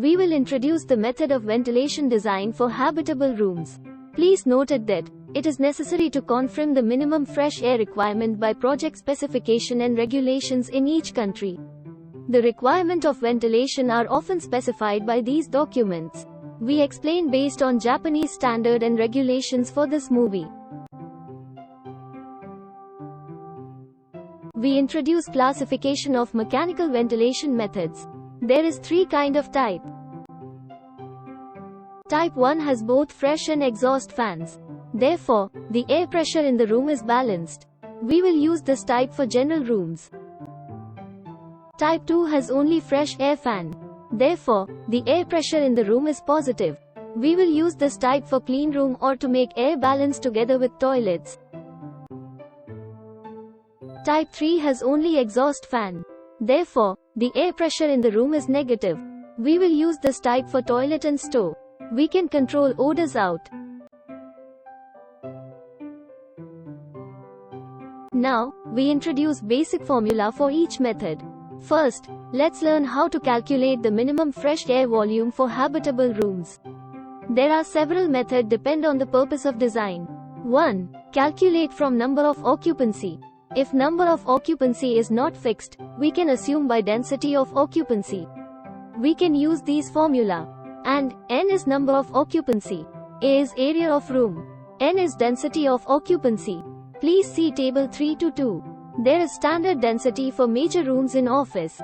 we will introduce the method of ventilation design for habitable rooms. Please note that it is necessary to confirm the minimum fresh air requirement by project specification and regulations in each country. The requirement of ventilation are often specified by these documents. We explain based on Japanese standard and regulations for this movie. We introduce classification of mechanical ventilation methods. There is 3 kind of type. Type 1 has both fresh and exhaust fans. Therefore, the air pressure in the room is balanced. We will use this type for general rooms. Type 2 has only fresh air fan. Therefore, the air pressure in the room is positive. We will use this type for clean room or to make air balance together with toilets. Type 3 has only exhaust fan. Therefore, the air pressure in the room is negative. We will use this type for toilet and stove. We can control odors out. Now, we introduce basic formula for each method. First, let's learn how to calculate the minimum fresh air volume for habitable rooms. There are several methods depend on the purpose of design. 1. Calculate from number of occupancy. If number of occupancy is not fixed, we can assume by density of occupancy. We can use these formula. And, N is number of occupancy. A is area of room. N is density of occupancy. Please see table 3-2. There is standard density for major rooms in office.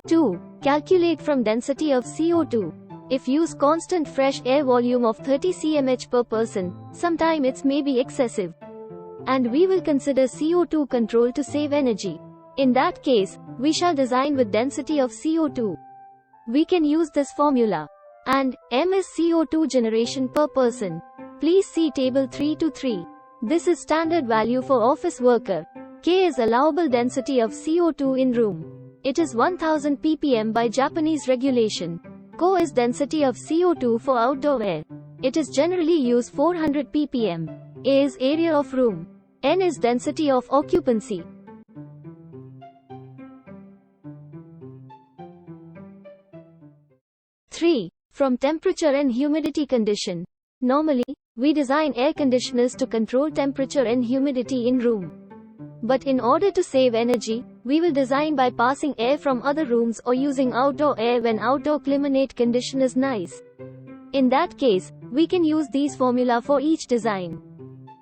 2. Calculate from density of CO2. If use constant fresh air volume of 30 cmh per person, sometime it may be excessive. And we will consider CO2 control to save energy. In that case, we shall design with density of CO2. We can use this formula. And, M is CO2 generation per person. Please see table 3-3. This is standard value for office worker. K is allowable density of CO2 in room. It is 1000 ppm by Japanese regulation. Co is density of CO2 for outdoor air. It is generally used 400 ppm. A is area of room. N is density of occupancy. Three. From temperature and humidity condition. Normally, we design air conditioners to control temperature and humidity in room. But in order to save energy, we will design by passing air from other rooms or using outdoor air when outdoor climate condition is nice. In that case, we can use these formula for each design.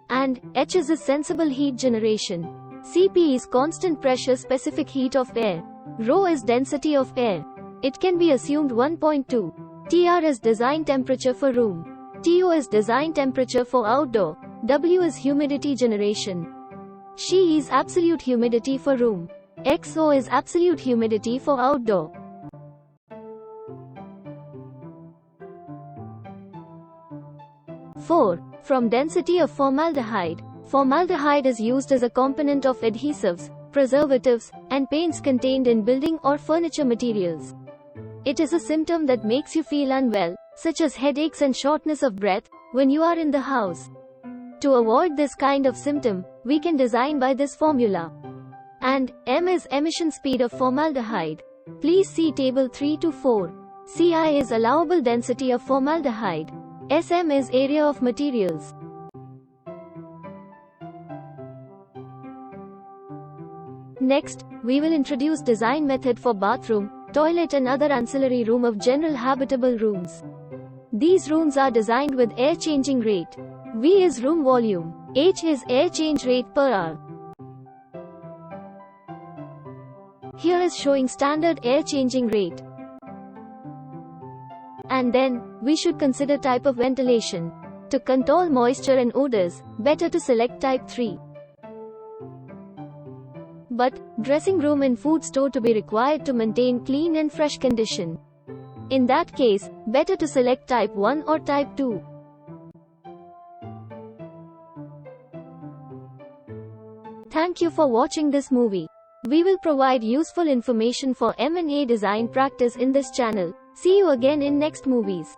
And, H is a sensible heat generation. Cp is constant pressure specific heat of air. Rho is density of air. It can be assumed 1.2. Tr is design temperature for room. To is design temperature for outdoor. W is humidity generation. She is absolute humidity for room. XO is absolute humidity for outdoor. Four. From density of formaldehyde. Formaldehyde is used as a component of adhesives, preservatives, and paints contained in building or furniture materials. It is a symptom that makes you feel unwell, such as headaches and shortness of breath, when you are in the house. To avoid this kind of symptom, we can design by this formula. And, M is emission speed of formaldehyde. Please see table 3-4. Ci is allowable density of formaldehyde. Sm is area of materials. Next, we will introduce design method for bathroom, toilet and other ancillary room of general habitable rooms. These rooms are designed with air changing rate. V is room volume. H is air change rate per hour. Here is showing standard air changing rate. And then, we should consider type of ventilation. To control moisture and odors, better to select type 3. But, dressing room and food store to be required to maintain clean and fresh condition. In that case, better to select type 1 or type 2. Thank you for watching this movie. We will provide useful information for M&A design practice in this channel. See you again in next movies.